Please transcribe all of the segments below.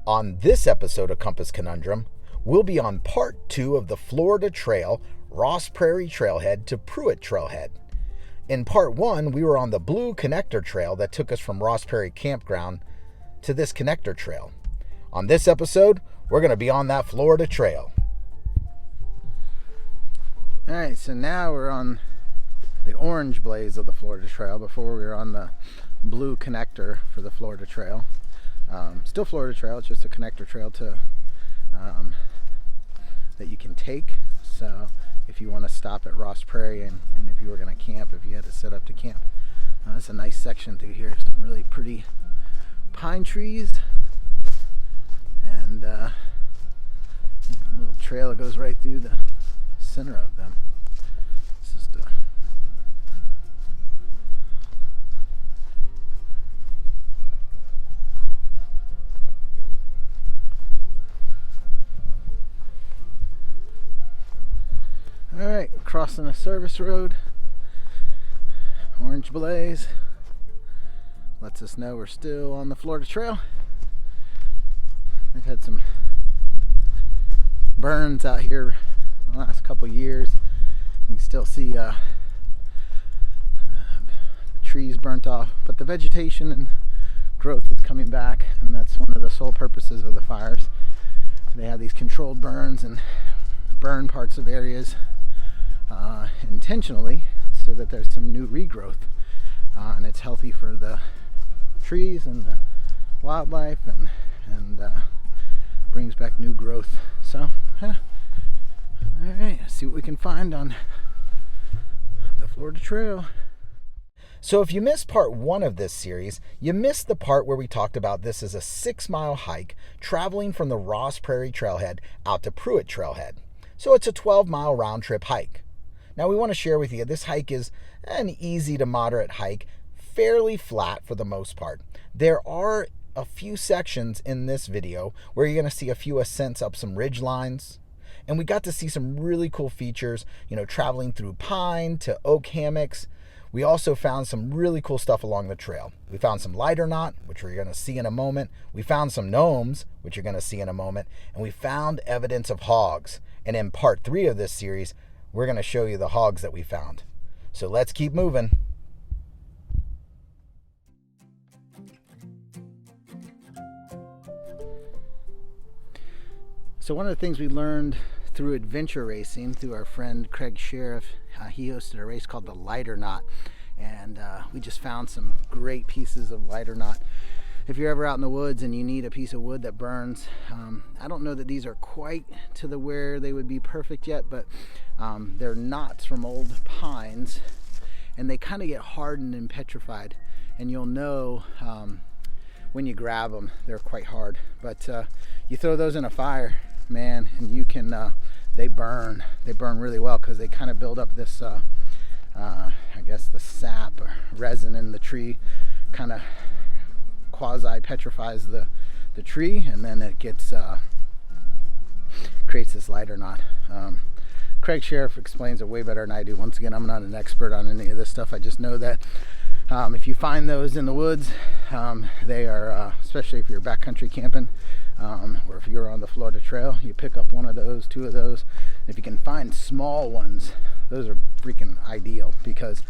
On this episode of Compass Conundrum, we'll be on part 2 of the Florida Trail, Ross Prairie Trailhead to Pruitt Trailhead. In part 1, we were on the Blue Connector Trail that took us from Ross Prairie Campground to this connector trail. On this episode, we're going to be on that Florida Trail. Alright, so now we're on the orange blaze of the Florida Trail. Before we were on the blue connector for the Florida Trail. Still Florida Trail, it's just a connector trail to that you can take. So if you want to stop at Ross Prairie and if you were going to camp, if you had to set up to camp. That's a nice section through here. Some really pretty pine trees and a little trail that goes right through the center of them. It's just Alright, crossing a service road. Orange blaze lets us know we're still on the Florida Trail. We've had some burns out here the last couple years. You can still see the trees burnt off, but the vegetation and growth is coming back, and that's one of the sole purposes of the fires. They have these controlled burns and burn parts of areas intentionally so that there's some new regrowth, and it's healthy for the trees and the wildlife and brings back new growth. So yeah. All right, let's see what we can find on the Florida Trail. So if you missed part 1 of this series, you missed the part where we talked about this as a 6-mile hike traveling from the Ross Prairie Trailhead out to Pruitt Trailhead. So it's a 12-mile round trip hike. Now we want to share with you, this hike is an easy to moderate hike, fairly flat for the most part. There are a few sections in this video where you're going to see a few ascents up some ridge lines. And we got to see some really cool features, traveling through pine to oak hammocks. We also found some really cool stuff along the trail. We found some lighter knot, which we're going to see in a moment. We found some gnomes, which you're going to see in a moment. And we found evidence of hogs. And in part 3 of this series, we're going to show you the hogs that we found. So let's keep moving. So one of the things we learned through adventure racing, through our friend Craig Sheriff, he hosted a race called the Lighter Knot, and we just found some great pieces of lighter knot. If you're ever out in the woods and you need a piece of wood that burns, I don't know that these are quite to the where they would be perfect yet, but they're knots from old pines, and they kind of get hardened and petrified, and you'll know when you grab them. They're quite hard, but you throw those in a fire, man, and you can they burn really well, because they kind of build up this I guess the sap or resin in the tree, kind of quasi petrifies the tree, and then it gets creates this lighter knot. Craig Sheriff explains it way better than I do. Once again, I'm not an expert on any of this stuff. I just know that if you find those in the woods, they are, especially if you're backcountry camping, or if you're on the Florida Trail, you pick up one of those, 2 of those. If you can find small ones, those are freaking ideal, because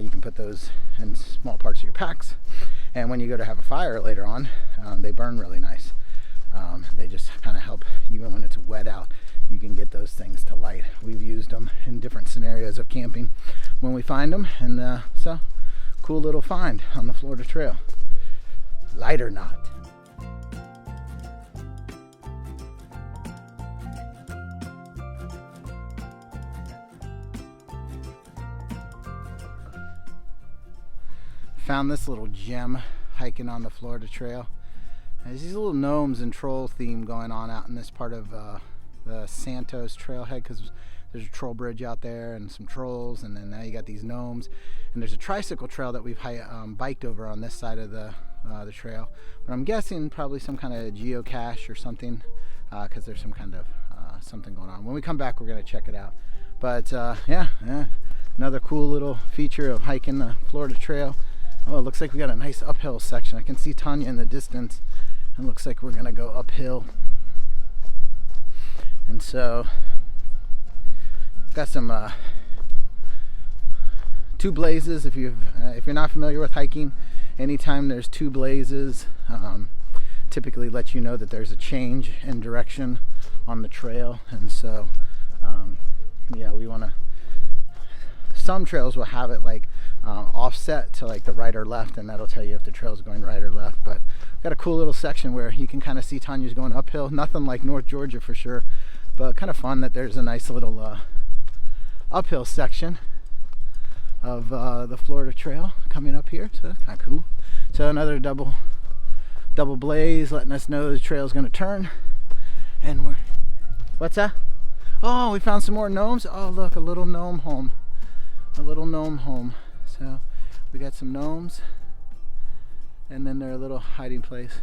you can put those in small parts of your packs, and when you go to have a fire later on, they burn really nice. They just kind of help, even when it's wet out, you can get those things to light. We've used them in different scenarios of camping when we find them, and so cool little find on the Florida Trail. Lighter knot. Found this little gem hiking on the Florida Trail. There's these little gnomes and troll theme going on out in this part of the Santos Trailhead, because there's a troll bridge out there and some trolls, and then now you got these gnomes, and there's a tricycle trail that we've biked over on this side of the trail, but I'm guessing probably some kind of geocache or something, because there's some kind of something going on. When we come back, we're going to check it out. But yeah, another cool little feature of hiking the Florida Trail. Oh, it looks like we got a nice uphill section. I can see Tanya in the distance. It looks like we're gonna go uphill. And so got some two blazes. If you're not familiar with hiking, anytime there's two blazes, typically lets you know that there's a change in direction on the trail. And so yeah, we want to, some trails will have it like offset to like the right or left, and that'll tell you if the trail's going right or left. But got a cool little section where you can kind of see Tanya's going uphill. Nothing like North Georgia for sure, but kind of fun that there's a nice little uphill section of the Florida Trail coming up here. So that's kind of cool. So another double blaze letting us know the trail's going to turn. And we're, what's that? Oh, we found some more gnomes. Oh, look, a little gnome home. A little gnome home. So we got some gnomes, and then their little hiding place.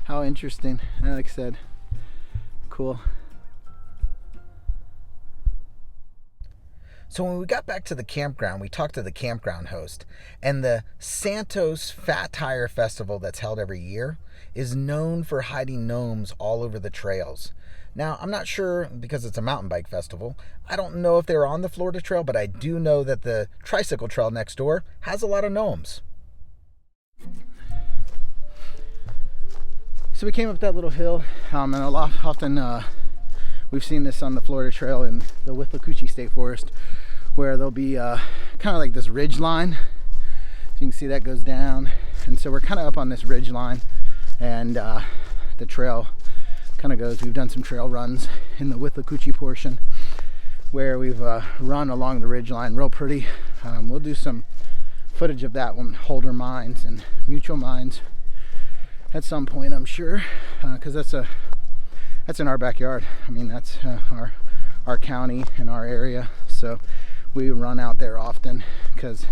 How interesting. Like I said, cool. So when we got back to the campground, we talked to the campground host, and the Santos Fat Tire Festival that's held every year is known for hiding gnomes all over the trails. Now, I'm not sure, because it's a mountain bike festival, I don't know if they're on the Florida Trail, but I do know that the tricycle trail next door has a lot of gnomes. So we came up that little hill, and a lot often we've seen this on the Florida Trail in the Withlacoochee State Forest, where there'll be kind of like this ridge line. So you can see that goes down, and so we're kind of up on this ridge line, and the trail kind of goes. We've done some trail runs in the Withlacoochee portion where we've run along the ridge line, real pretty. We'll do some footage of that one, Holder Mines and Mutual Mines, at some point, I'm sure, because that's in our backyard. I mean, that's our county and our area, so we run out there often because,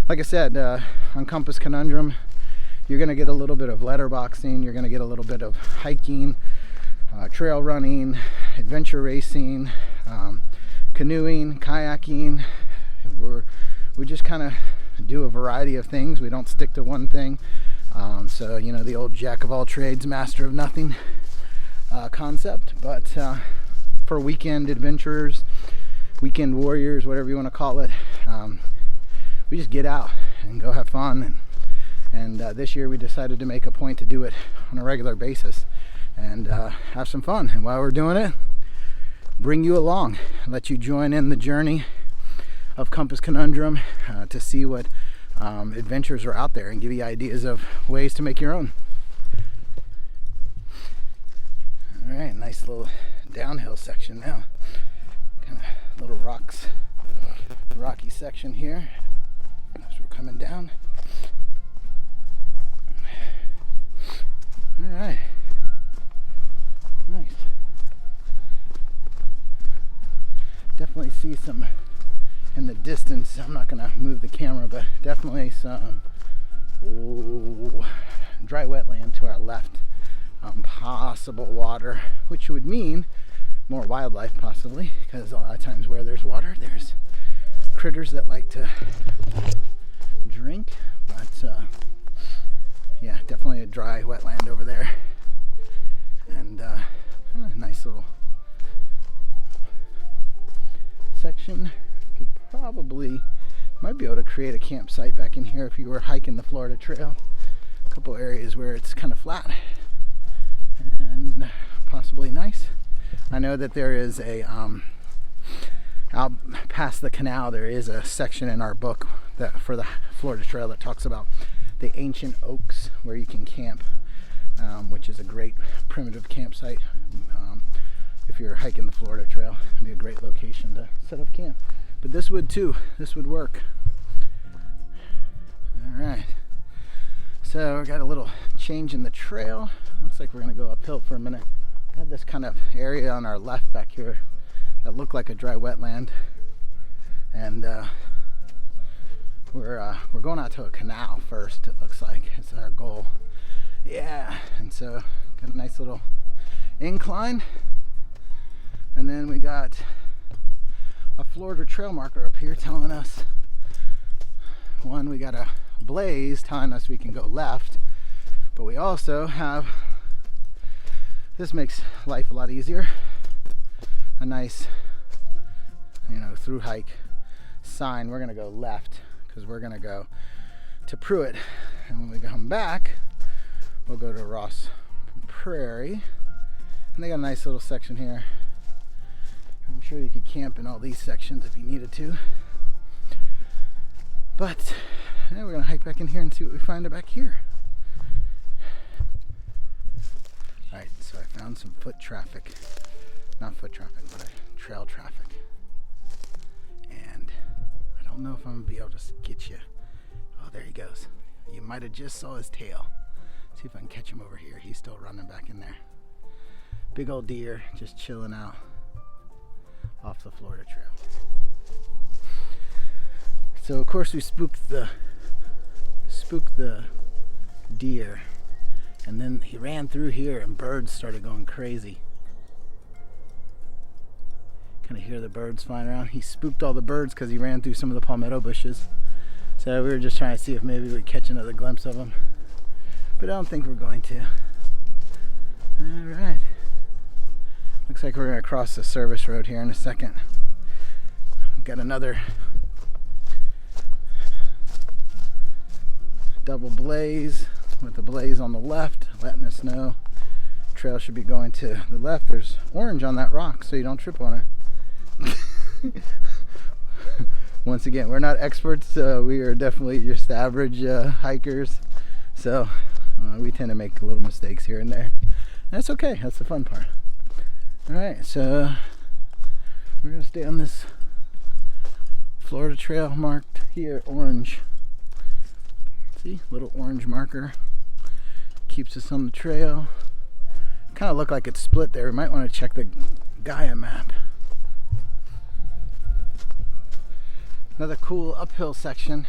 like I said, on Compass Conundrum, you're going to get a little bit of letterboxing, you're going to get a little bit of hiking, trail running, adventure racing, canoeing, kayaking. We just kind of do a variety of things. We don't stick to one thing. So, you know, the old jack of all trades, master of nothing concept. But for weekend adventurers, weekend warriors, whatever you want to call it, we just get out and go have fun. And this year we decided to make a point to do it on a regular basis and have some fun. And while we're doing it, bring you along, let you join in the journey of Compass Conundrum to see what adventures are out there and give you ideas of ways to make your own. All right, nice little downhill section now. Kind of little rocky section here as we're coming down. All right, nice. Definitely see some in the distance. I'm not gonna move the camera, but definitely some dry wetland to our left. Possible water, which would mean more wildlife possibly, because a lot of times where there's water, there's critters that like to drink. But yeah, definitely a dry wetland over there, and nice little section. Could probably, might be able to create a campsite back in here if you were hiking the Florida Trail. A couple areas where it's kind of flat and possibly nice. I know that there is a out past the canal, there is a section in our book that for the Florida Trail that talks about the ancient oaks where you can camp, which is a great primitive campsite. If you're hiking the Florida Trail, it'd be a great location to set up camp. But this would too. This would work. All right. So we got a little change in the trail. Looks like we're gonna go uphill for a minute. We had this kind of area on our left back here that looked like a dry wetland, and we're going out to a canal first. It looks like it's our goal. Yeah, and so got a nice little incline, and then we got a Florida Trail marker up here telling us, one, we got a blaze telling us we can go left, But we also have, this makes life a lot easier, a nice, through hike sign. We're gonna go left because we're gonna go to Pruitt, and when we come back, we'll go to Ross Prairie, and they got a nice little section here. I'm sure you could camp in all these sections if you needed to, but we're gonna hike back in here and see what we find back here. All right, so I found some foot traffic, not foot traffic, but trail traffic, and I don't know if I'm gonna be able to get you. Oh, there he goes. You might have just saw his tail. See if I can catch him over here. He's still running back in there. Big old deer just chilling out off the Florida Trail. So of course we spooked the deer, and then he ran through here and birds started going crazy. Kind of hear the birds flying around. He spooked all the birds because he ran through some of the palmetto bushes. So we were just trying to see if maybe we'd catch another glimpse of him, but I don't think we're going to. All right. Looks like we're going to cross the service road here in a second. Got another double blaze with the blaze on the left, letting us know trail should be going to the left. There's orange on that rock, so you don't trip on it. Once again, we're not experts. We are definitely just average hikers, so we tend to make little mistakes here and there. That's okay. That's the fun part. All right, so we're gonna stay on this Florida Trail marked here, orange. See, little orange marker keeps us on the trail. Kind of look like it's split there. We might want to check the Gaia map. Another cool uphill section.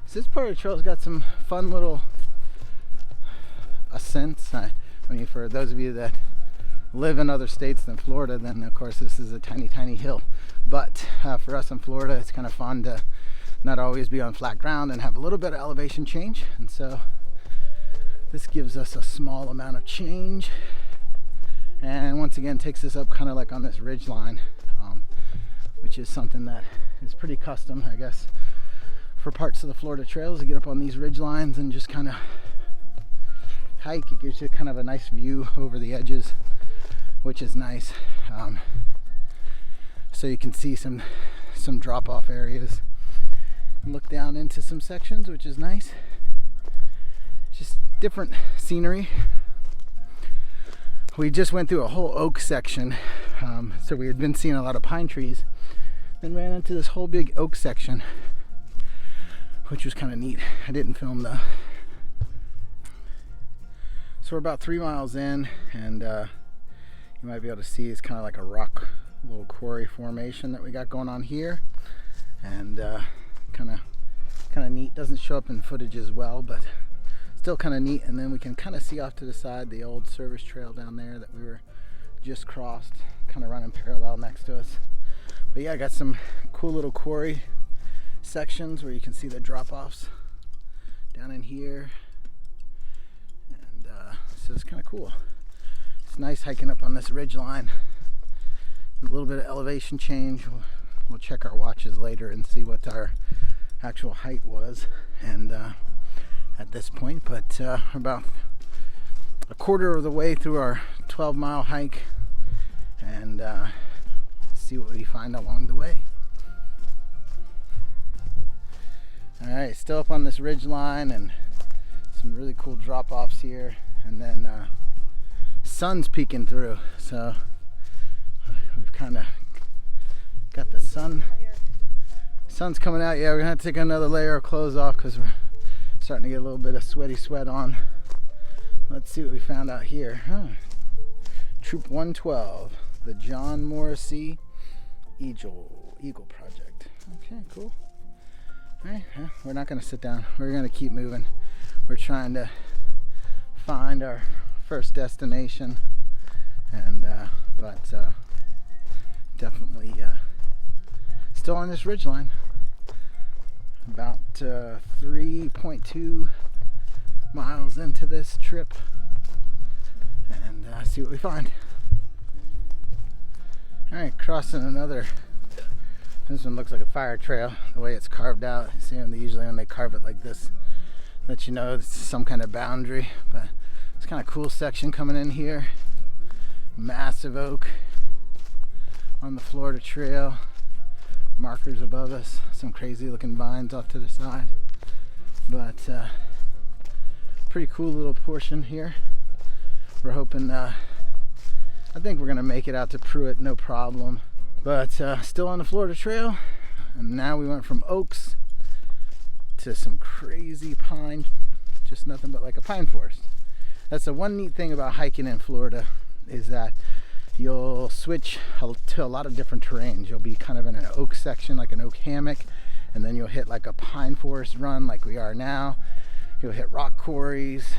So this part of the trail's got some fun little ascents. I mean, for those of you that live in other states than Florida, then of course this is a tiny hill. But for us in Florida, it's kind of fun to not always be on flat ground and have a little bit of elevation change. And so this gives us a small amount of change, and once again takes us up kind of like on this ridge line, which is something that is pretty custom, I guess, for parts of the Florida trails, to get up on these ridge lines and just kind of hike. It gives you kind of a nice view over the edges, which is nice. So you can see some drop-off areas and look down into some sections, which is nice. Just different scenery. We just went through a whole oak section, so we had been seeing a lot of pine trees, then ran into this whole big oak section, which was kind of neat. I didn't film though. So we're about 3 miles in, and you might be able to see it's kind of like a rock, little quarry formation that we got going on here, and kind of neat. Doesn't show up in footage as well, but still kind of neat. And then we can kind of see off to the side the old service trail down there that we were just crossed, kind of running parallel next to us. But yeah, I got some cool little quarry sections where you can see the drop-offs down in here, and so it's kind of cool. It's nice hiking up on this ridge line. A little bit of elevation change. We'll check our watches later and see what our actual height was, and at this point, but about a quarter of the way through our 12-mile hike, and see what we find along the way. All right, still up on this ridge line, and some really cool drop-offs here, and then sun's peeking through, so we've kind of got the sun's coming out. Yeah, we're gonna have to take another layer of clothes off because we're starting to get a little bit of sweaty sweat on. Let's see what we found out here. Troop 112, the John Morrissey Eagle Project. Okay, cool. All right, we're not going to sit down. We're going to keep moving. We're trying to find our first destination, and but definitely still on this ridgeline. About 3.2 miles into this trip and see what we find. Alright, crossing another. This one looks like a fire trail, the way it's carved out. See, usually when they carve it like this, let you know it's some kind of boundary. But it's kind of cool section coming in here. Massive oak on the Florida Trail. Markers above us. Some crazy looking vines off to the side. But pretty cool little portion here. We're hoping, I think we're gonna make it out to Pruitt, no problem. But still on the Florida Trail. And now we went from oaks to some crazy pine, just nothing but like a pine forest. That's the one neat thing about hiking in Florida, is that you'll switch to a lot of different terrains. You'll be kind of in an oak section, like an oak hammock, and then you'll hit like a pine forest run like we are now. You'll hit rock quarries,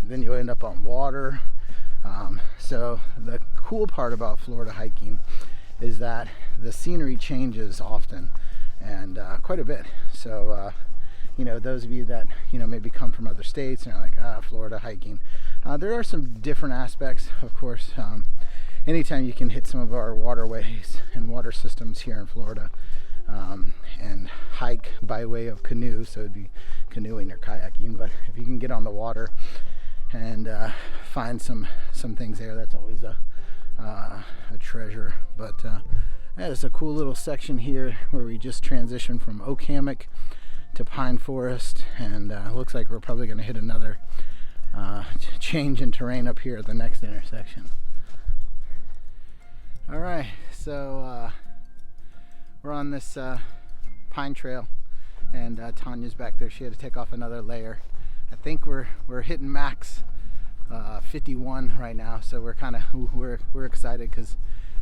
then you'll end up on water. So the cool part about Florida hiking is that the scenery changes often, and quite a bit. So you know, those of you that, you know, maybe come from other states and are like, Florida hiking, there are some different aspects, of course. Anytime you can hit some of our waterways and water systems here in Florida, and hike by way of canoe, so it'd be canoeing or kayaking, but if you can get on the water and find some things there, that's always a treasure. But yeah, it's a cool little section here where we just transitioned from oak hammock to pine forest, and looks like we're probably going to hit another change in terrain up here at the next intersection. All right, so we're on this pine trail, and Tanya's back there. She had to take off another layer. I think we're hitting max 51 right now, so we're excited because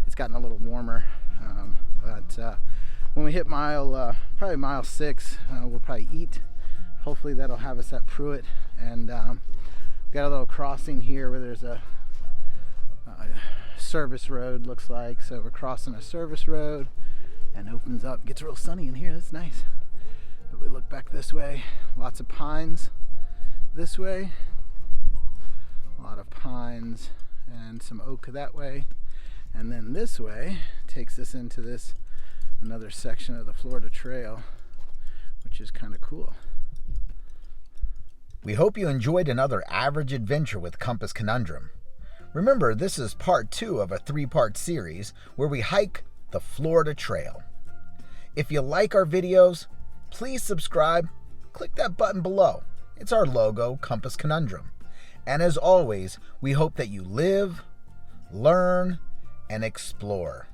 it's gotten a little warmer. But when we hit probably mile 6, we'll probably eat. Hopefully that'll have us at Pruitt, and we've got a little crossing here where there's a service road, looks like. So we're crossing a service road and opens up. Gets real sunny in here, that's nice. But we look back this way, lots of pines this way, a lot of pines and some oak that way, and then this way takes us into this another section of the Florida Trail, which is kind of cool. We hope you enjoyed another average adventure with Compass Conundrum. Remember, this is part 2 of a 3-part series where we hike the Florida Trail. If you like our videos, please subscribe. Click that button below. It's our logo, Compass Conundrum. And as always, we hope that you live, learn, and explore.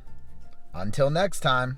Until next time.